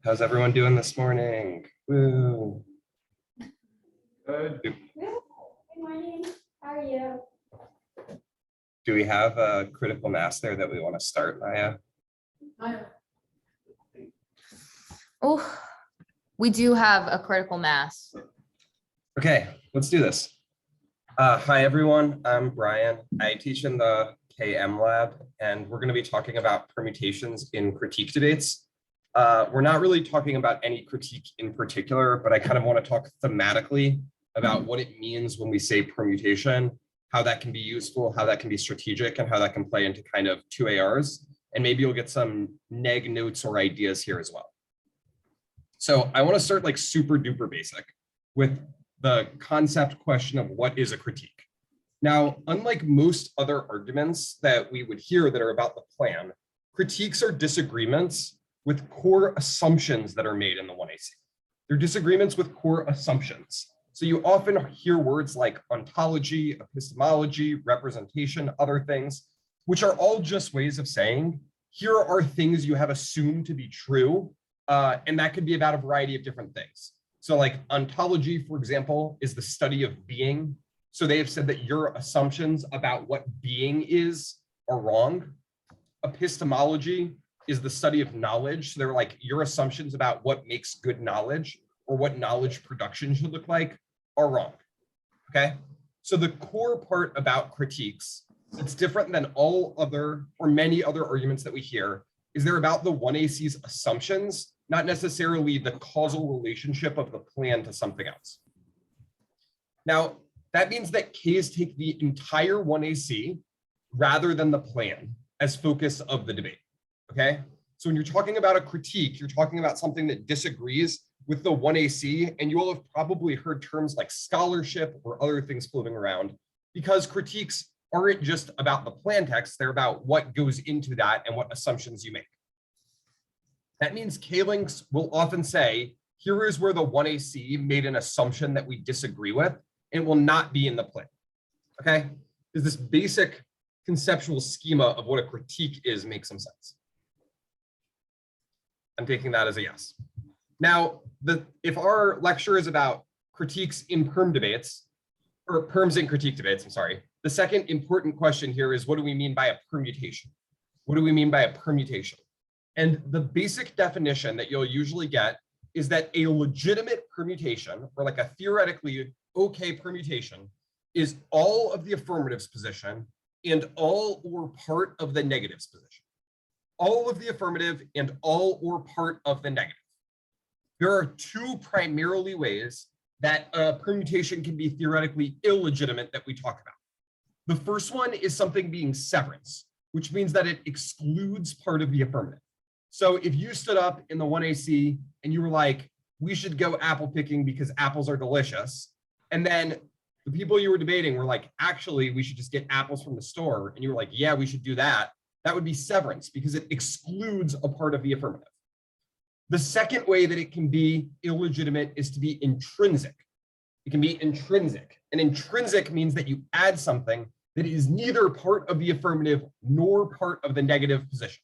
How's everyone doing this morning? Woo. Good. Good morning. How are you? Do we have a critical mass there that we want to start, Maya? Oh, we do have a critical mass. Okay, let's do this. Hi, everyone. I'm Brian. I teach in the KM lab, and we're going to be talking about permutations in critique debates. We're not really talking about any critique in particular, but I kind of want to talk thematically about what it means when we say permutation, how that can be useful, how that can be strategic, and how that can play into kind of 2ARs. And maybe you'll get some neg notes or ideas here as well. So I want to start like super duper basic with the concept question of what is a critique. Now, unlike most other arguments that we would hear that are about the plan, critiques are disagreements with core assumptions that are made in the 1AC. They're disagreements with core assumptions. So you often hear words like ontology, epistemology, representation, other things, which are all just ways of saying, here are things you have assumed to be true, and that could be about a variety of different things. So like ontology, for example, is the study of being. So they have said that your assumptions about what being is are wrong. Epistemology is the study of knowledge. So they're like, your assumptions about what makes good knowledge or what knowledge production should look like are wrong, okay? So the core part about critiques, it's different than all other or many other arguments that we hear, is they're about the 1AC's assumptions, not necessarily the causal relationship of the plan to something else. Now, that means that Ks take the entire 1AC rather than the plan as focus of the debate, okay? So when you're talking about a critique, you're talking about something that disagrees with the 1AC, and you will have probably heard terms like scholarship or other things floating around, because critiques aren't just about the plan text, they're about what goes into that and what assumptions you make. That means K-links will often say, here is where the 1AC made an assumption that we disagree with, and will not be in the plan, okay? Does this basic conceptual schema of what a critique is make some sense? I'm taking that as a yes. Now, if our lecture is about critiques in perm debates, or perms in critique debates, I'm sorry, the second important question here is, what do we mean by a permutation? What do we mean by a permutation? And the basic definition that you'll usually get is that a legitimate permutation, or like a theoretically okay permutation, is all of the affirmatives position and all or part of the negatives position. All of the affirmative and all or part of the negative. There are two primarily ways that a permutation can be theoretically illegitimate that we talk about. The first one is something being severance, which means that it excludes part of the affirmative. So if you stood up in the 1AC and you were like, we should go apple picking because apples are delicious, and then the people you were debating were like, actually, we should just get apples from the store, and you were like, yeah, we should do that, that would be severance because it excludes a part of the affirmative. The second way that it can be illegitimate is to be intrinsic. It can be intrinsic. And intrinsic means that you add something that is neither part of the affirmative nor part of the negative position.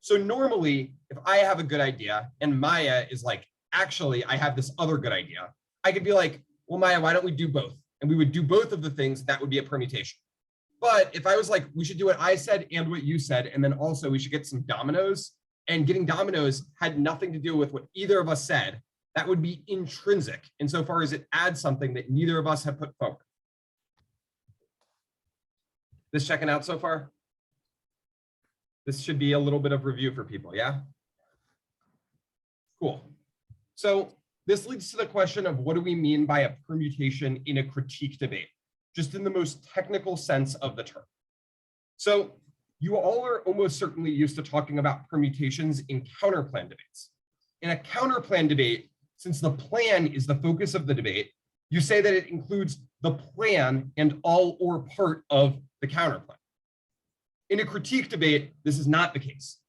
So normally, if I have a good idea and Maya is like, actually, I have this other good idea, I could be like, well, Maya, why don't we do both? And we would do both of the things, that would be a permutation. But if I was like, we should do what I said and what you said, and then also we should get some dominoes, and getting dominoes had nothing to do with what either of us said, that would be intrinsic insofar as it adds something that neither of us have put forward. This checking out so far? This should be a little bit of review for people, yeah? Cool. So this leads to the question of what do we mean by a permutation in a critique debate, just in the most technical sense of the term. So you all are almost certainly used to talking about permutations in counterplan debates. In a counterplan debate, since the plan is the focus of the debate, you say that it includes the plan and all or part of the counterplan. In a critique debate, this is not the case.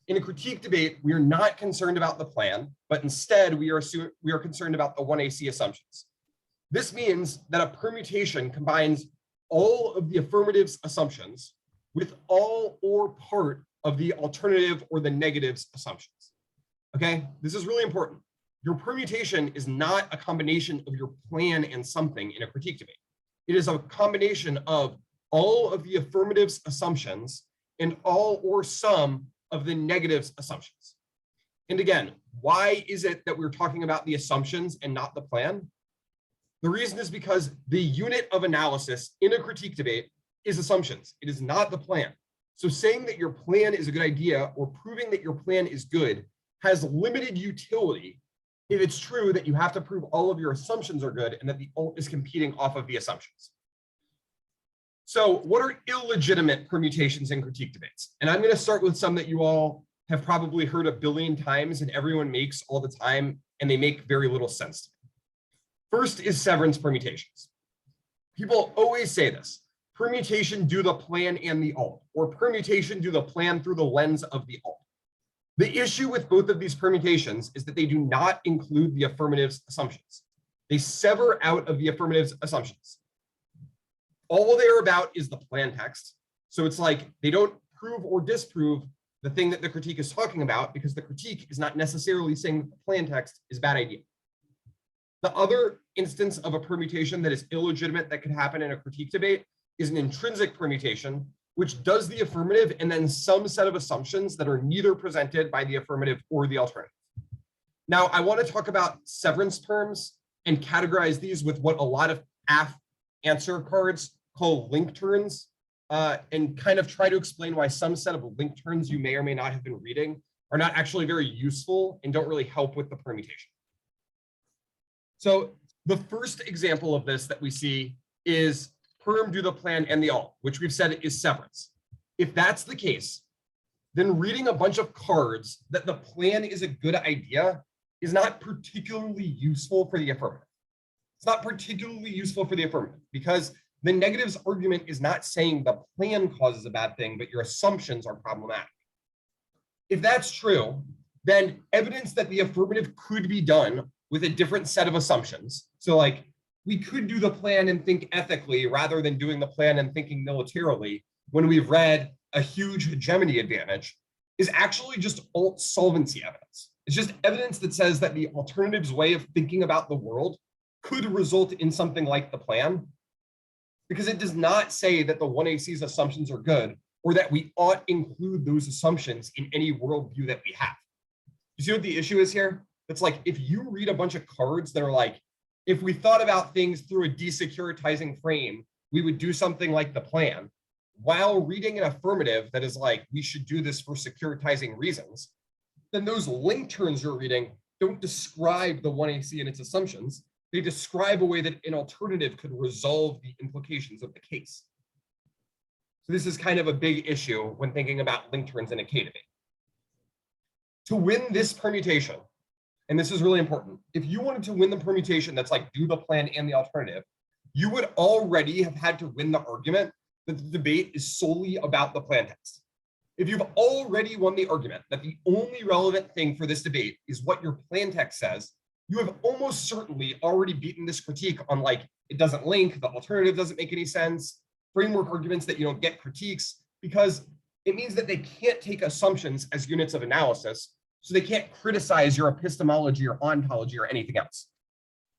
In a critique debate, we are not concerned about the plan, but instead we are concerned about the 1AC assumptions. This means that a permutation combines all of the affirmatives assumptions with all or part of the alternative or the negatives assumptions. Okay, this is really important. Your permutation is not a combination of your plan and something in a critique debate. It is a combination of all of the affirmatives assumptions and all or some of the negatives assumptions. And again, why is it that we're talking about the assumptions and not the plan? The reason is because the unit of analysis in a critique debate is assumptions. It is not the plan. So saying that your plan is a good idea or proving that your plan is good has limited utility if it's true that you have to prove all of your assumptions are good and that the alt is competing off of the assumptions. So what are illegitimate permutations in critique debates? And I'm going to start with some that you all have probably heard a billion times and everyone makes all the time, and they make very little sense to me. First is severance permutations. People always say this: permutation do the plan and the alt, or permutation do the plan through the lens of the alt. The issue with both of these permutations is that they do not include the affirmatives assumptions. They sever out of the affirmatives assumptions. All they're about is the plan text. So it's like they don't prove or disprove the thing that the critique is talking about, because the critique is not necessarily saying that the plan text is a bad idea. The other instance of a permutation that is illegitimate that could happen in a critique debate is an intrinsic permutation, which does the affirmative and then some set of assumptions that are neither presented by the affirmative or the alternative. Now, I want to talk about severance perms and categorize these with what a lot of answer cards call link turns, and kind of try to explain why some set of link turns you may or may not have been reading are not actually very useful and don't really help with the permutation. So the first example of this that we see is perm do the plan and the alt, which we've said is severance. If that's the case, then reading a bunch of cards that the plan is a good idea is not particularly useful for the affirmative. It's not particularly useful for the affirmative because the negatives argument is not saying the plan causes a bad thing, but your assumptions are problematic. If that's true, then evidence that the affirmative could be done with a different set of assumptions. So like, we could do the plan and think ethically rather than doing the plan and thinking militarily when we've read a huge hegemony advantage is actually just alt solvency evidence. It's just evidence that says that the alternative's way of thinking about the world could result in something like the plan, because it does not say that the 1AC's assumptions are good or that we ought include those assumptions in any worldview that we have. You see what the issue is here? It's like if you read a bunch of cards that are like, if we thought about things through a desecuritizing frame, we would do something like the plan, while reading an affirmative that is like, we should do this for securitizing reasons, then those link turns you're reading don't describe the 1AC and its assumptions. They describe a way that an alternative could resolve the implications of the case. So this is kind of a big issue when thinking about link turns in a K debate. To win this permutation, and this is really important, if you wanted to win the permutation that's like do the plan and the alternative, you would already have had to win the argument that the debate is solely about the plan text. If you've already won the argument that the only relevant thing for this debate is what your plan text says, you have almost certainly already beaten this critique on like, it doesn't link, the alternative doesn't make any sense, framework arguments that you don't get critiques, because it means that they can't take assumptions as units of analysis, so they can't criticize your epistemology or ontology or anything else.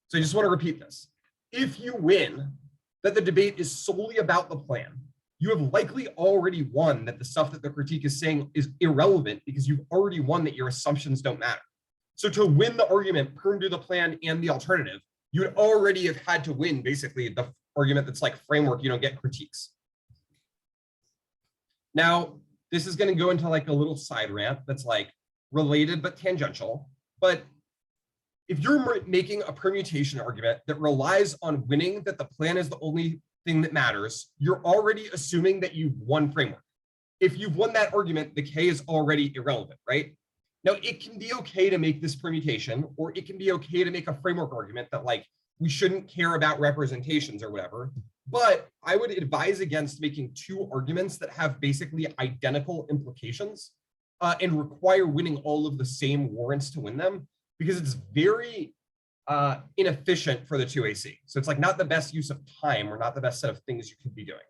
So I just want to repeat this. If you win that the debate is solely about the plan, you have likely already won that the stuff that the critique is saying is irrelevant because you've already won that your assumptions don't matter. So to win the argument, perm do the plan and the alternative, you would already have had to win basically the argument that's like framework, you don't get critiques. Now, this is going to go into like a little side rant that's like related but tangential. But if you're making a permutation argument that relies on winning that the plan is the only thing that matters, you're already assuming that you've won framework. If you've won that argument, the K is already irrelevant, right? Now, it can be okay to make this permutation, or it can be okay to make a framework argument that like, we shouldn't care about representations or whatever, but I would advise against making two arguments that have basically identical implications and require winning all of the same warrants to win them, because it's very inefficient for the 2AC. So it's like not the best use of time or not the best set of things you could be doing.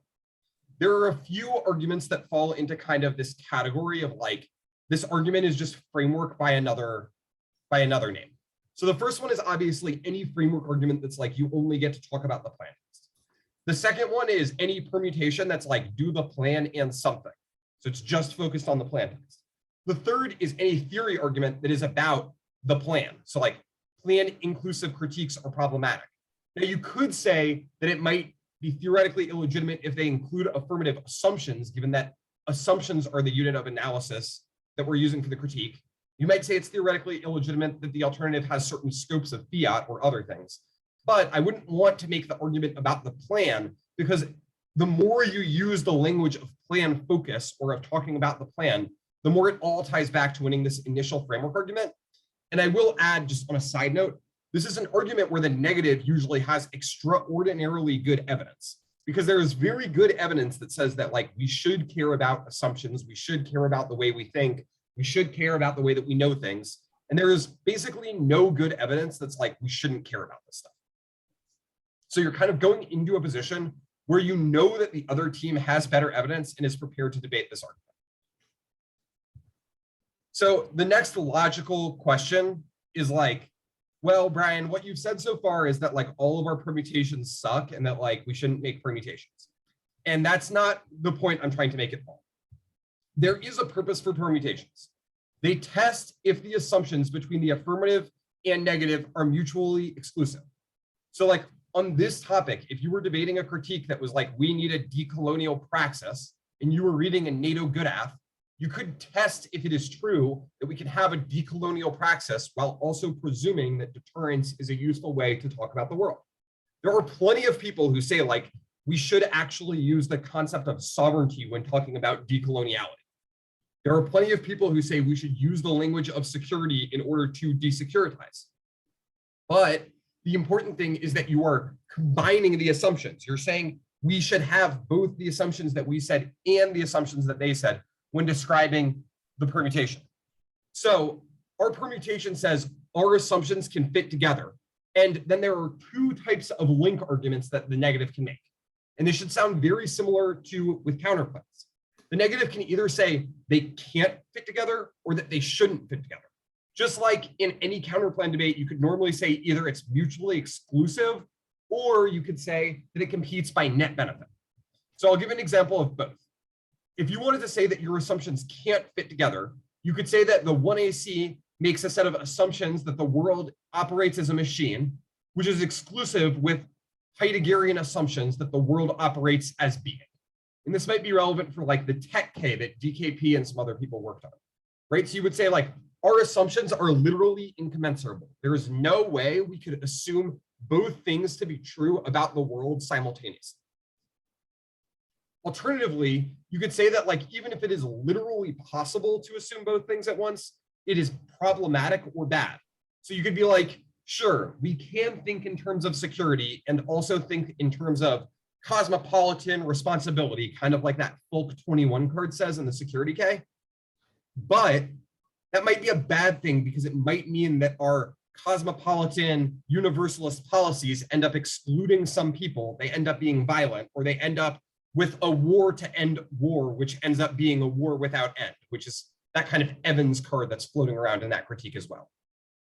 There are a few arguments that fall into kind of this category of like, this argument is just framework by another by another name. So the first one is obviously any framework argument that's like you only get to talk about the plan text. The second one is any permutation that's like do the plan and something. So it's just focused on the plan text. The third is any theory argument that is about the plan. So like plan inclusive critiques are problematic. Now you could say that it might be theoretically illegitimate if they include affirmative assumptions, given that assumptions are the unit of analysis that we're using for the critique. You might say it's theoretically illegitimate that the alternative has certain scopes of fiat or other things. But I wouldn't want to make the argument about the plan, because the more you use the language of plan focus or of talking about the plan, the more it all ties back to winning this initial framework argument. And I will add, just on a side note, this is an argument where the negative usually has extraordinarily good evidence, because there is very good evidence that says that like we should care about assumptions, we should care about the way we think, we should care about the way that we know things. And there is basically no good evidence that's like we shouldn't care about this stuff. So you're kind of going into a position where you know that the other team has better evidence and is prepared to debate this argument. So the next logical question is like, well, Brian, what you've said so far is that like all of our permutations suck and that like we shouldn't make permutations. And that's not the point I'm trying to make at all. There is a purpose for permutations. They test if the assumptions between the affirmative and negative are mutually exclusive. So like on this topic, if you were debating a critique that was like, we need a decolonial praxis, and you were reading a NATO Goodath, you could test if it is true that we can have a decolonial praxis while also presuming that deterrence is a useful way to talk about the world. There are plenty of people who say like, we should actually use the concept of sovereignty when talking about decoloniality. There are plenty of people who say we should use the language of security in order to desecuritize. But the important thing is that you are combining the assumptions. You're saying we should have both the assumptions that we said and the assumptions that they said when describing the permutation. So our permutation says our assumptions can fit together. And then there are two types of link arguments that the negative can make. And they should sound very similar to with counterclaims. The negative can either say they can't fit together or that they shouldn't fit together. Just like in any counterclaim debate, you could normally say either it's mutually exclusive or you could say that it competes by net benefit. So I'll give an example of both. If you wanted to say that your assumptions can't fit together, you could say that the 1AC makes a set of assumptions that the world operates as a machine, which is exclusive with Heideggerian assumptions that the world operates as being. And this might be relevant for like the tech K that DKP and some other people worked on, right? So you would say like, our assumptions are literally incommensurable. There is no way we could assume both things to be true about the world simultaneously. Alternatively, you could say that like, even if it is literally possible to assume both things at once, it is problematic or bad. So you could be like, sure, we can think in terms of security and also think in terms of cosmopolitan responsibility, kind of like that Folk 21 card says in the security K. But that might be a bad thing because it might mean that our cosmopolitan universalist policies end up excluding some people, they end up being violent, or they end up with a war to end war, which ends up being a war without end, which is that kind of Evans card that's floating around in that critique as well.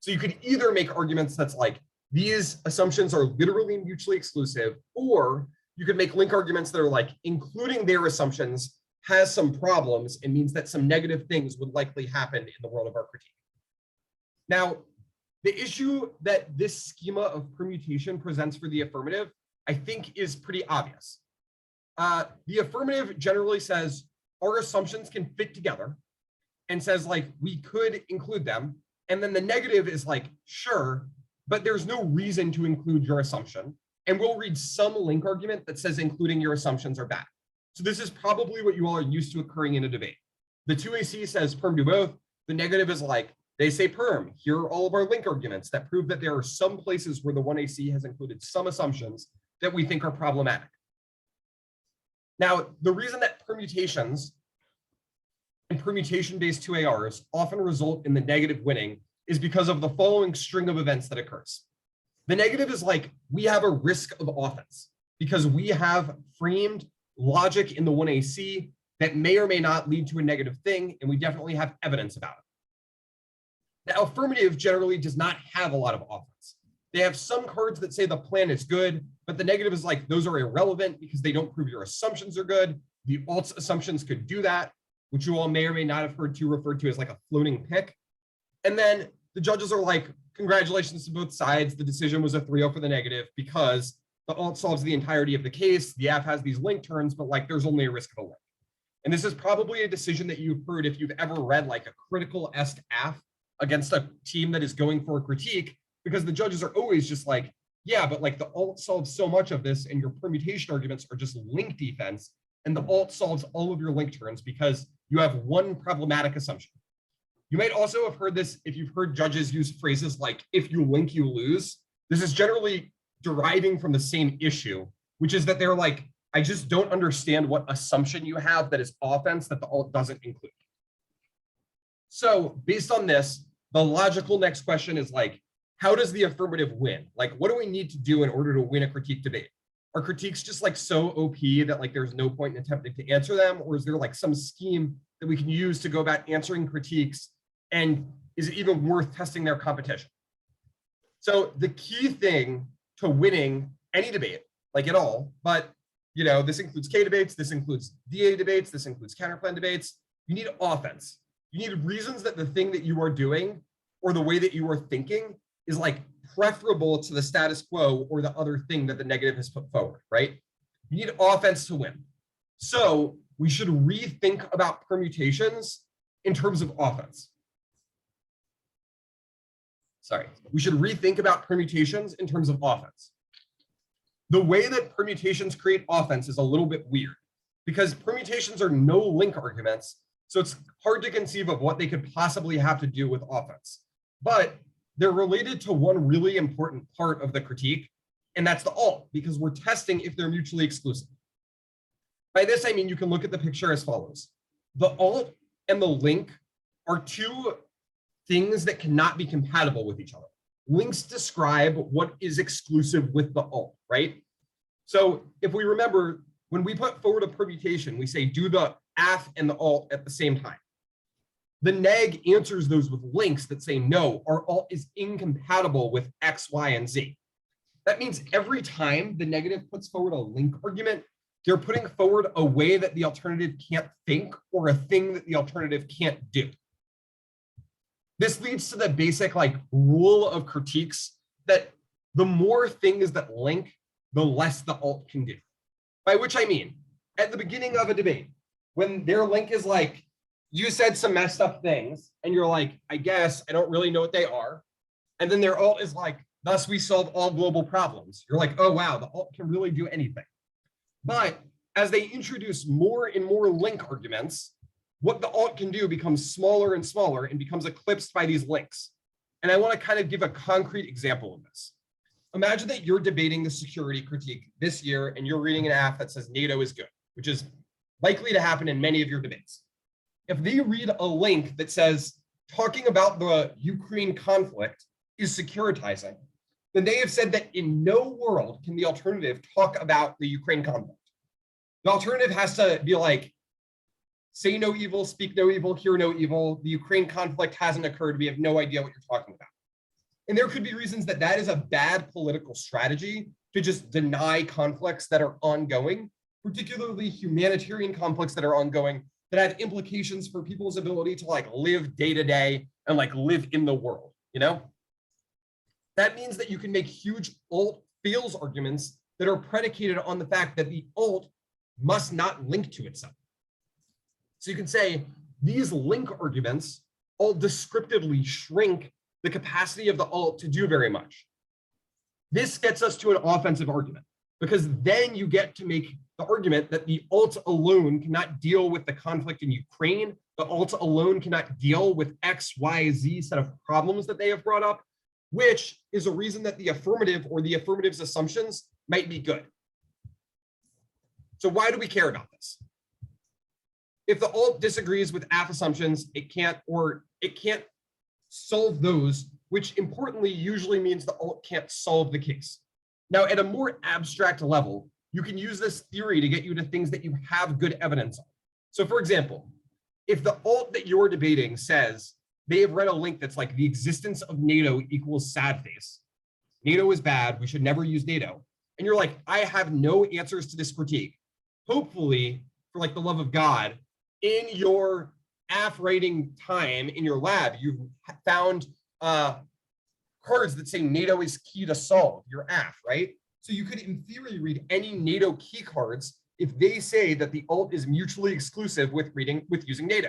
So you could either make arguments that's like, these assumptions are literally mutually exclusive, or you could make link arguments that are like, including their assumptions has some problems and means that some negative things would likely happen in the world of our critique. Now, the issue that this schema of permutation presents for the affirmative, I think is pretty obvious. The affirmative generally says our assumptions can fit together and says like, we could include them. And then the negative is like, sure, but there's no reason to include your assumption. And we'll read some link argument that says including your assumptions are bad. So this is probably what you all are used to occurring in a debate. The 2AC says perm do both. The negative is like, they say perm. Here are all of our link arguments that prove that there are some places where the 1AC has included some assumptions that we think are problematic. Now, the reason that permutations and permutation-based 2ARs often result in the negative winning is because of the following string of events that occurs. The negative is like, we have a risk of offense because we have framed logic in the 1AC that may or may not lead to a negative thing, and we definitely have evidence about it. The affirmative generally does not have a lot of offense. They have some cards that say the plan is good, but the negative is like, those are irrelevant because they don't prove your assumptions are good. The alt's assumptions could do that, which you all may or may not have heard referred to as like a floating pick. And then the judges are like, congratulations to both sides. The decision was a 3-0 for the negative because the alt solves the entirety of the case. The aff has these link turns, but like there's only a risk of a link. And this is probably a decision that you've heard if you've ever read like a critical-esque aff against a team that is going for a critique, because the judges are always just like, yeah, but like the alt solves so much of this and your permutation arguments are just link defense. And the alt solves all of your link turns because you have one problematic assumption. You might also have heard this if you've heard judges use phrases like, if you link, you lose. This is generally deriving from the same issue, which is that they're like, I just don't understand what assumption you have that is offense that the alt doesn't include. So based on this, the logical next question is like, how does the affirmative win? Like, what do we need to do in order to win a critique debate? Are critiques just like so OP that like there's no point in attempting to answer them? Or is there like some scheme that we can use to go about answering critiques? And is it even worth testing their competition? So the key thing to winning any debate, like at all, but you know, this includes K debates, this includes DA debates, this includes counterplan debates. You need offense. You need reasons that the thing that you are doing or the way that you are thinking is like preferable to the status quo or the other thing that the negative has put forward, right? You need offense to win. So we should rethink about permutations in terms of offense. Sorry, we should rethink about permutations in terms of offense. The way that permutations create offense is a little bit weird because permutations are no link arguments. So it's hard to conceive of what they could possibly have to do with offense, but they're related to one really important part of the critique, and that's the alt, because we're testing if they're mutually exclusive. By this, I mean, you can look at the picture as follows. The alt and the link are two things that cannot be compatible with each other. Links describe what is exclusive with the alt, right? So if we remember, when we put forward a permutation, we say do the aff and the alt at the same time. The neg answers those with links that say, no, our alt is incompatible with X, Y, and Z. That means every time the negative puts forward a link argument, they're putting forward a way that the alternative can't think or a thing that the alternative can't do. This leads to the basic like rule of critiques that the more things that link, the less the alt can do. By which I mean, at the beginning of a debate, when their link is like, you said some messed up things, and you're like, I guess I don't really know what they are. And then their alt is like, thus we solve all global problems. You're like, oh wow, the alt can really do anything. But as they introduce more and more link arguments, what the alt can do becomes smaller and smaller and becomes eclipsed by these links. And I want to kind of give a concrete example of this. Imagine that you're debating the security critique this year and you're reading an aff that says NATO is good, which is likely to happen in many of your debates. If they read a link that says talking about the Ukraine conflict is securitizing, then they have said that in no world can the alternative talk about the Ukraine conflict. The alternative has to be like, say no evil, speak no evil, hear no evil. The Ukraine conflict hasn't occurred. We have no idea what you're talking about. And there could be reasons that that is a bad political strategy to just deny conflicts that are ongoing, particularly humanitarian conflicts that are ongoing that have implications for people's ability to like live day to day and like live in the world, you know? That means that you can make huge alt fails arguments that are predicated on the fact that the alt must not link to itself. So you can say these link arguments all descriptively shrink the capacity of the alt to do very much. This gets us to an offensive argument because then you get to make the argument that the alt alone cannot deal with the conflict in Ukraine. The alt alone cannot deal with X, Y, Z set of problems that they have brought up, which is a reason that the affirmative or the affirmative's assumptions might be good. So why do we care about this? If the alt disagrees with aff assumptions, it can't solve those, which importantly usually means the alt can't solve the case. Now, at a more abstract level, you can use this theory to get you to things that you have good evidence on. So for example, if the alt that you're debating says they have read a link that's like the existence of NATO equals sad face. NATO is bad. We should never use NATO. And you're like, I have no answers to this critique. Hopefully, for like the love of God, in your AF writing time in your lab, you've found cards that say NATO is key to solve your AF, right? So you could, in theory, read any NATO key cards if they say that the alt is mutually exclusive with using NATO.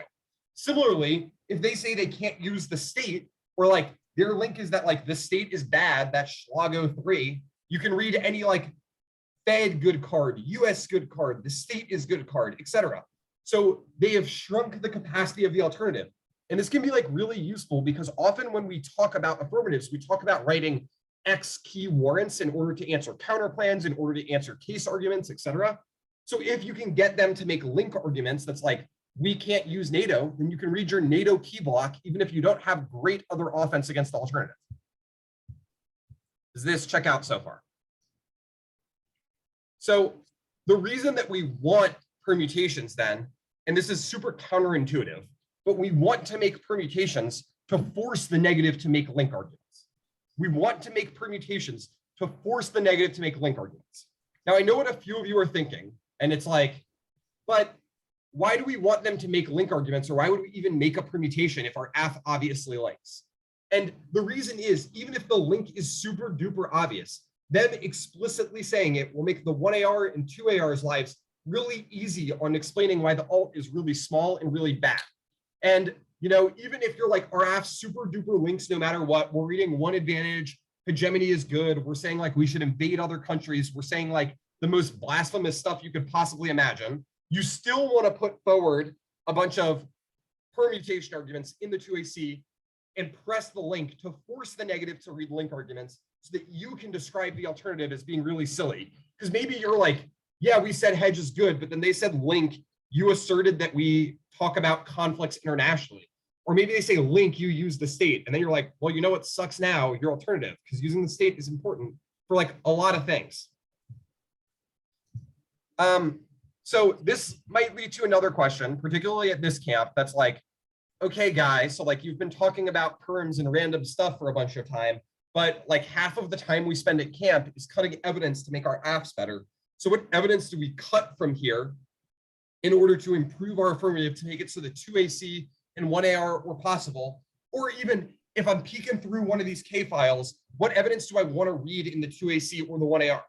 Similarly, if they say they can't use the state, or like their link is that like the state is bad, that's Schlago 3, you can read any like Fed good card, US good card, the state is good card, etc. So they have shrunk the capacity of the alternative. And this can be like really useful because often when we talk about affirmatives, we talk about writing X key warrants in order to answer counterplans, in order to answer case arguments, etc. So if you can get them to make link arguments that's like, we can't use NATO, then you can read your NATO key block, even if you don't have great other offense against the alternative. Does this check out so far? So the reason that we want permutations then, and this is super counterintuitive, but we want to make permutations to force the negative to make link arguments. We want to make permutations to force the negative to make link arguments. Now, I know what a few of you are thinking, and it's like, but why do we want them to make link arguments, or why would we even make a permutation if our AF obviously links? And the reason is, even if the link is super duper obvious, them explicitly saying it will make the 1AR and 2AR's lives really easy on explaining why the alt is really small and really bad. And you know, even if you're like, our AF super duper links no matter what, we're reading one advantage, hegemony is good, we're saying like we should invade other countries, we're saying like the most blasphemous stuff you could possibly imagine, you still want to put forward a bunch of permutation arguments in the 2AC and press the link to force the negative to read link arguments so that you can describe the alternative as being really silly. Because maybe you're like, yeah, we said hedge is good, but then they said link, you asserted that we talk about conflicts internationally. Or maybe they say link, you use the state. And then you're like, well, you know what sucks now? Your alternative, because using the state is important for like a lot of things. So this might lead to another question, particularly at this camp, that's like, okay, guys, so like you've been talking about perms and random stuff for a bunch of time, but like half of the time we spend at camp is cutting evidence to make our AFs better. So what evidence do we cut from here in order to improve our affirmative to make it so that 2AC and 1AR were possible? Or even if I'm peeking through one of these K files, what evidence do I want to read in the 2AC or the 1AR?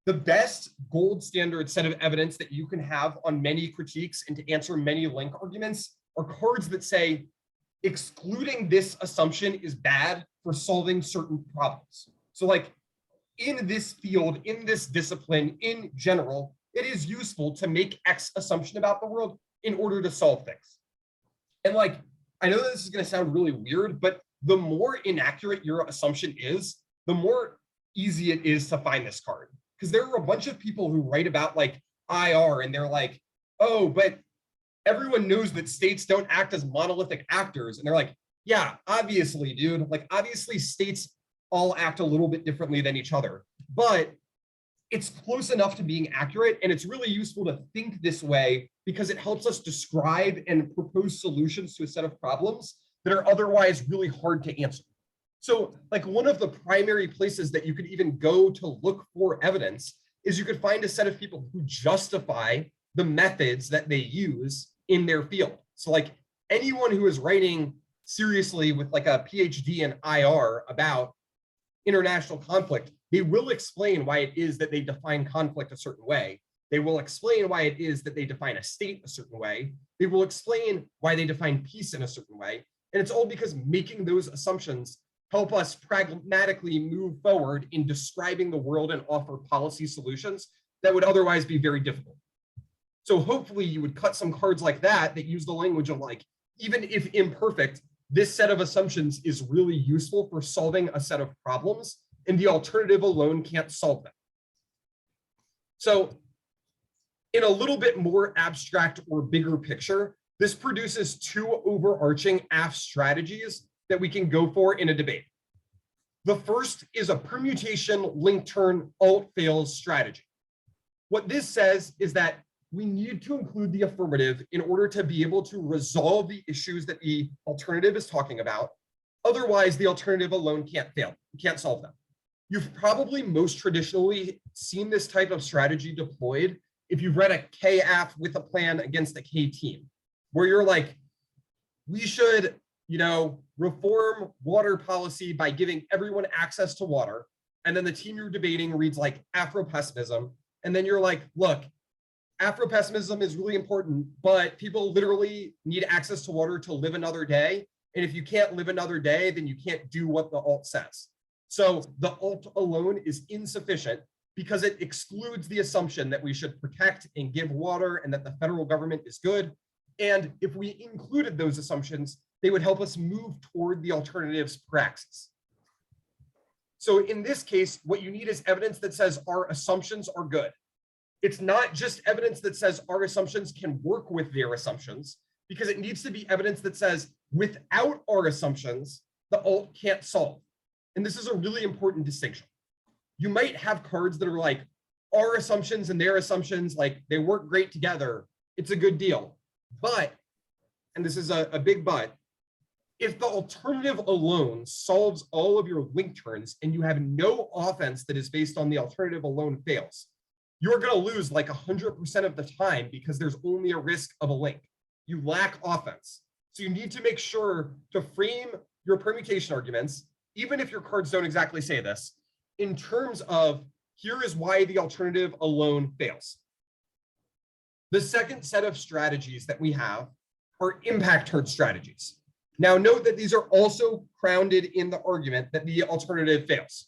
The best gold standard set of evidence that you can have on many critiques and to answer many link arguments are cards that say, excluding this assumption is bad for solving certain problems. So like in this field, in this discipline, in general, it is useful to make X assumption about the world in order to solve things. And like, I know that this is going to sound really weird, but the more inaccurate your assumption is, the more easy it is to find this card. Because there are a bunch of people who write about like IR and they're like, oh, but everyone knows that states don't act as monolithic actors. And they're like, yeah, obviously, dude, like obviously states all act a little bit differently than each other, but it's close enough to being accurate. And it's really useful to think this way because it helps us describe and propose solutions to a set of problems that are otherwise really hard to answer. So like one of the primary places that you could even go to look for evidence is you could find a set of people who justify the methods that they use in their field. So like anyone who is writing seriously with like a PhD in IR about international conflict, they will explain why it is that they define conflict a certain way. They will explain why it is that they define a state a certain way. They will explain why they define peace in a certain way. And it's all because making those assumptions help us pragmatically move forward in describing the world and offer policy solutions that would otherwise be very difficult. So hopefully you would cut some cards like that that use the language of like, even if imperfect, this set of assumptions is really useful for solving a set of problems, and the alternative alone can't solve them. So in a little bit more abstract or bigger picture, this produces two overarching AF strategies that we can go for in a debate. The first is a permutation link turn alt fails strategy. What this says is that we need to include the affirmative in order to be able to resolve the issues that the alternative is talking about. Otherwise, the alternative alone can't solve them. You've probably most traditionally seen this type of strategy deployed if you've read a K-app with a plan against a K team, where you're like, we should, reform water policy by giving everyone access to water. And then the team you're debating reads like Afro-pessimism. And then you're like, look, Afro-pessimism is really important, but people literally need access to water to live another day. And if you can't live another day, then you can't do what the alt says. So the alt alone is insufficient because it excludes the assumption that we should protect and give water and that the federal government is good. And if we included those assumptions, they would help us move toward the alternative's praxis. So in this case, what you need is evidence that says our assumptions are good. It's not just evidence that says our assumptions can work with their assumptions, because it needs to be evidence that says without our assumptions, the alt can't solve. And this is a really important distinction. You might have cards that are like, our assumptions and their assumptions, like they work great together. It's a good deal. But, and this is a big but, if the alternative alone solves all of your link turns and you have no offense that is based on the alternative alone fails, you're going to lose like 100% of the time because there's only a risk of a link. You lack offense. So you need to make sure to frame your permutation arguments, even if your cards don't exactly say this, in terms of here is why the alternative alone fails. The second set of strategies that we have are impact turn strategies. Now note that these are also grounded in the argument that the alternative fails.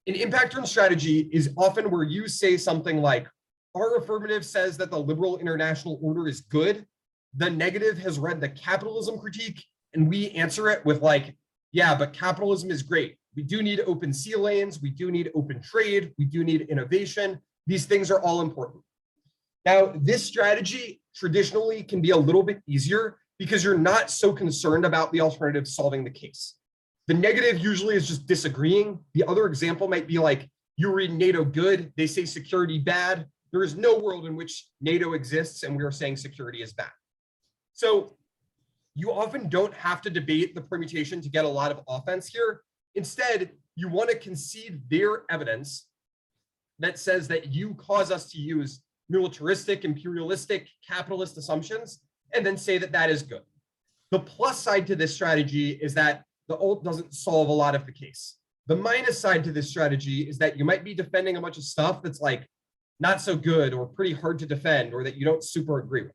An impact turn strategy is often where you say something like, our affirmative says that the liberal international order is good. The negative has read the capitalism critique, and we answer it with like, yeah, but capitalism is great. We do need open sea lanes. We do need open trade. We do need innovation. These things are all important. Now, this strategy traditionally can be a little bit easier because you're not so concerned about the alternative solving the case. The negative usually is just disagreeing. The other example might be like, you read NATO good, they say security bad. There is no world in which NATO exists and we are saying security is bad. So you often don't have to debate the permutation to get a lot of offense here. Instead, you want to concede their evidence that says that you cause us to use militaristic, imperialistic, capitalist assumptions, and then say that that is good. The plus side to this strategy is that the alt doesn't solve a lot of the case. The minus side to this strategy is that you might be defending a bunch of stuff that's like not so good or pretty hard to defend or that you don't super agree with.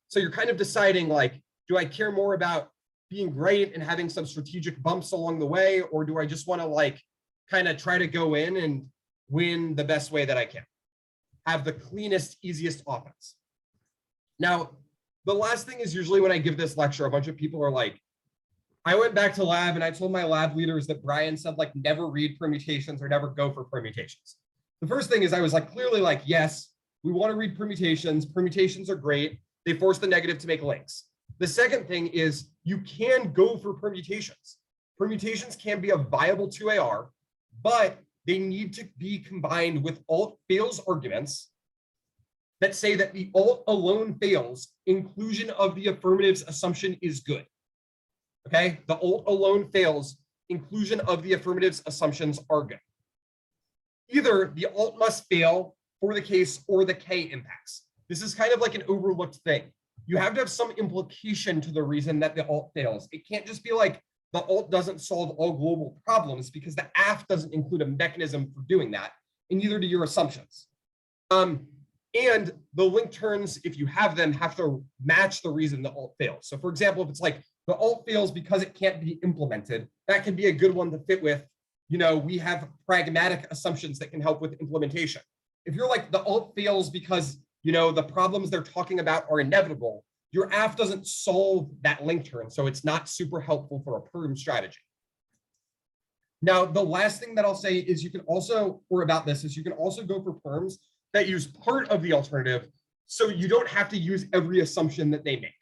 So you're kind of deciding like, do I care more about being right and having some strategic bumps along the way, or do I just want to like kind of try to go in and win the best way that I can? Have the cleanest, easiest offense. Now, the last thing is usually when I give this lecture, a bunch of people are like, I went back to lab and I told my lab leaders that Brian said like never read permutations or never go for permutations. The first thing is I was like clearly like, yes, we want to read permutations. Permutations are great. They force the negative to make links. The second thing is you can go for permutations. Permutations can be a viable 2AR, but they need to be combined with alt fails arguments that say that the alt alone fails, inclusion of the affirmative's assumption is good. Okay, the alt alone fails, inclusion of the affirmative's assumptions are good. Either the alt must fail for the case or the K impacts. This is kind of like an overlooked thing. You have to have some implication to the reason that the alt fails. It can't just be like the alt doesn't solve all global problems because the AF doesn't include a mechanism for doing that, and neither do your assumptions. And the link turns, if you have them, have to match the reason the alt fails. So for example, if it's like the alt fails because it can't be implemented, that can be a good one to fit with, we have pragmatic assumptions that can help with implementation. If you're like the alt fails because, the problems they're talking about are inevitable, your AF doesn't solve that link turn, so it's not super helpful for a perm strategy. Now, the last thing that I'll say is you can also go for perms that use part of the alternative, so you don't have to use every assumption that they make.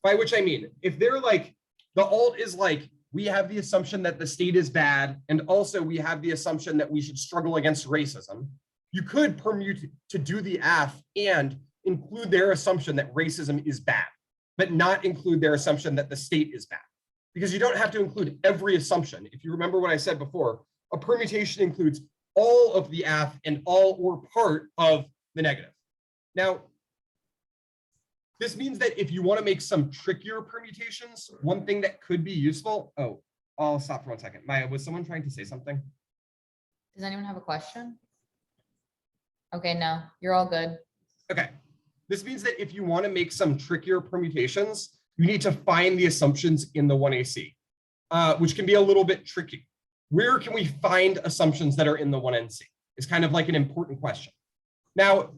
By which I mean, if they're like, the alt is like, we have the assumption that the state is bad, and also we have the assumption that we should struggle against racism, you could permute to do the AF and include their assumption that racism is bad, but not include their assumption that the state is bad. Because you don't have to include every assumption. If you remember what I said before, a permutation includes all of the AF and all or part of the negative. Now, this means that if you want to make some trickier permutations, one thing that could be useful. Oh, I'll stop for 1 second. Maya, was someone trying to say something? Does anyone have a question? Okay, no, you're all good. Okay. This means that if you want to make some trickier permutations, you need to find the assumptions in the 1AC, which can be a little bit tricky. Where can we find assumptions that are in the 1NC? It's kind of like an important question. Now,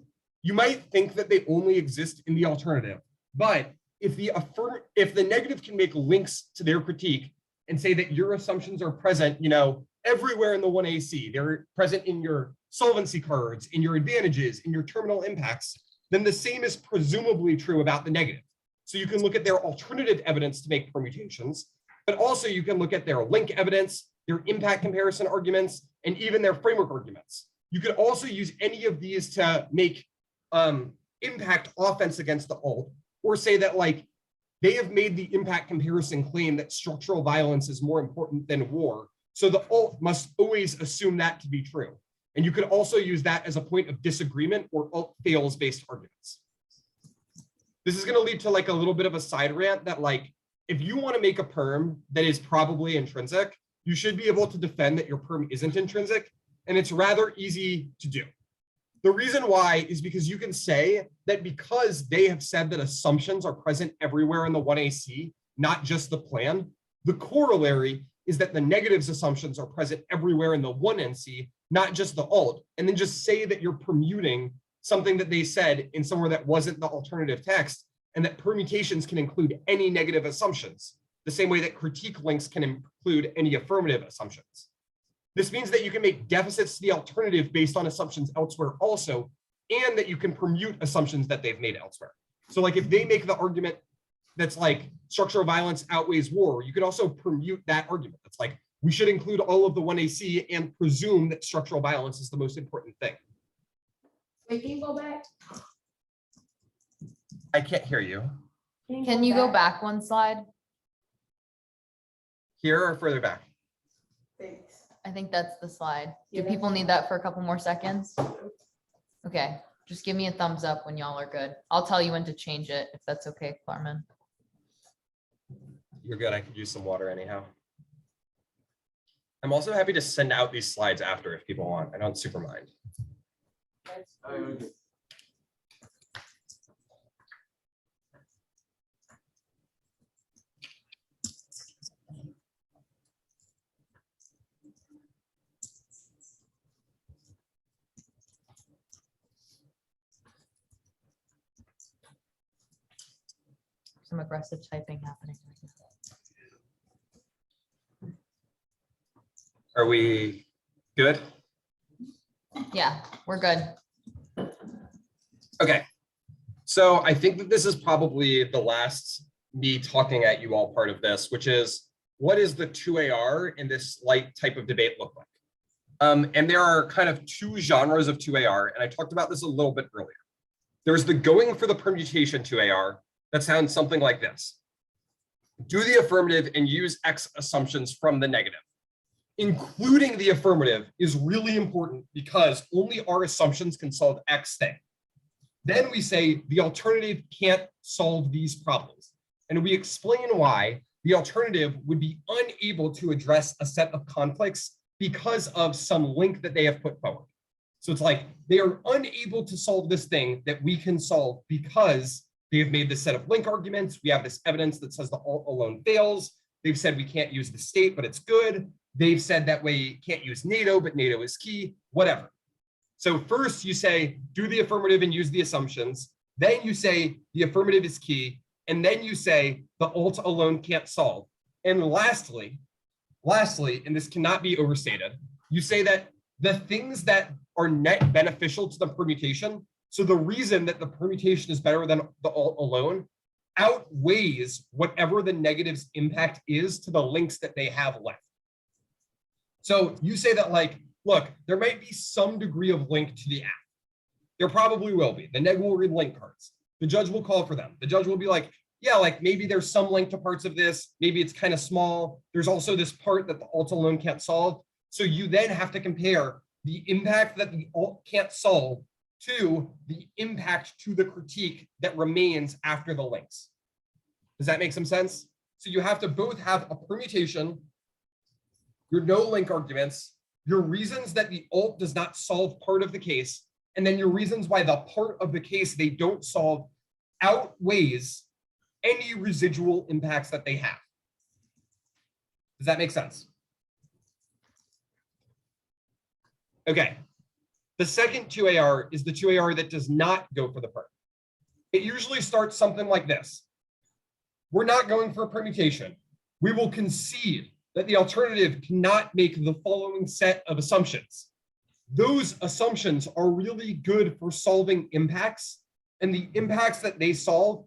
you might think that they only exist in the alternative, but if the negative can make links to their critique and say that your assumptions are present, everywhere in the 1AC, they're present in your solvency cards, in your advantages, in your terminal impacts, then the same is presumably true about the negative. So you can look at their alternative evidence to make permutations, but also you can look at their link evidence, their impact comparison arguments, and even their framework arguments. You could also use any of these to make impact offense against the alt, or say that they have made the impact comparison claim that structural violence is more important than war. So the alt must always assume that to be true. And you could also use that as a point of disagreement or alt fails based arguments. This is going to lead to a little bit of a side rant that if you want to make a perm that is probably intrinsic, you should be able to defend that your perm isn't intrinsic, and it's rather easy to do. The reason why is because you can say that because they have said that assumptions are present everywhere in the 1AC, not just the plan, the corollary is that the negatives assumptions are present everywhere in the 1NC, not just the alt, and then just say that you're permuting something that they said in somewhere that wasn't the alternative text, and that permutations can include any negative assumptions, the same way that critique links can include any affirmative assumptions. This means that you can make deficits to the alternative based on assumptions elsewhere also, and that you can permute assumptions that they've made elsewhere. So if they make the argument that's structural violence outweighs war, you could also permute that argument. It's we should include all of the 1AC and presume that structural violence is the most important thing. Wait, can you go back? I can't hear you. Can you go back one slide? Here or further back? Thanks. I think that's the slide. Do Yeah, people need that for a couple more seconds? Okay, just give me a thumbs up when y'all are good. I'll tell you when to change it, if that's okay, Klarman. You're good. I could use some water anyhow. I'm also happy to send out these slides after if people want. I don't super mind. Some aggressive typing happening right now. Are we good? Yeah, we're good. Okay. So I think that this is probably the last me talking at you all part of this, which is what is the 2AR in this light type of debate look like? And there are kind of two genres of 2AR, and I talked about this a little bit earlier. There's the going for the permutation 2AR that sounds something like this. Do the affirmative and use X assumptions from the negative. Including the affirmative is really important because only our assumptions can solve X thing. Then we say the alternative can't solve these problems. And we explain why the alternative would be unable to address a set of conflicts because of some link that they have put forward. So it's they are unable to solve this thing that we can solve because they have made this set of link arguments. We have this evidence that says the alt alone fails. They've said we can't use the state, but it's good. They've said that we can't use NATO, but NATO is key, whatever. So first you say, do the affirmative and use the assumptions. Then you say the affirmative is key. And then you say the alt alone can't solve. And lastly, and this cannot be overstated, you say that the things that are net beneficial to the permutation, so the reason that the permutation is better than the alt alone, outweighs whatever the negative's impact is to the links that they have left. So you say that look, there might be some degree of link to the app. There probably will be. The neg will read link cards. The judge will call for them. The judge will be like, yeah, like maybe there's some link to parts of this. Maybe it's kind of small. There's also this part that the alt alone can't solve. So you then have to compare the impact that the alt can't solve to the impact to the critique that remains after the links. Does that make some sense? So you have to both have a permutation, your no link arguments, your reasons that the alt does not solve part of the case, and then your reasons why the part of the case they don't solve outweighs any residual impacts that they have. Does that make sense? Okay. The second 2AR is the 2AR that does not go for the perm. It usually starts something like this. We're not going for a permutation. We will concede that the alternative cannot make the following set of assumptions. Those assumptions are really good for solving impacts, and the impacts that they solve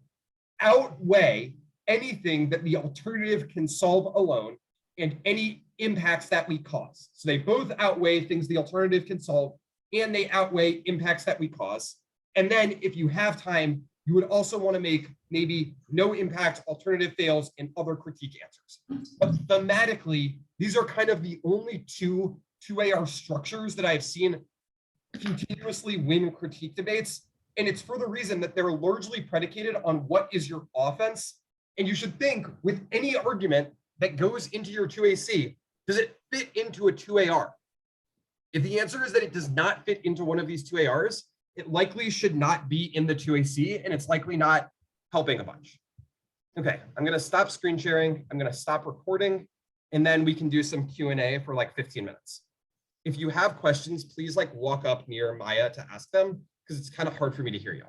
outweigh anything that the alternative can solve alone and any impacts that we cause. So they both outweigh things the alternative can solve, and they outweigh impacts that we cause. And then if you have time, you would also want to make maybe no impact alternative fails in other critique answers. But thematically, these are kind of the only two 2AR structures that I've seen continuously win critique debates. And it's for the reason that they're largely predicated on what is your offense. And you should think with any argument that goes into your 2AC, does it fit into a 2AR? If the answer is that it does not fit into one of these 2ARs, it likely should not be in the 2AC, and it's likely not helping a bunch. Okay, I'm gonna stop screen sharing. I'm gonna stop recording, and then we can do some Q&A for like 15 minutes. If you have questions, please like walk up near Maya to ask them, because it's kind of hard for me to hear you.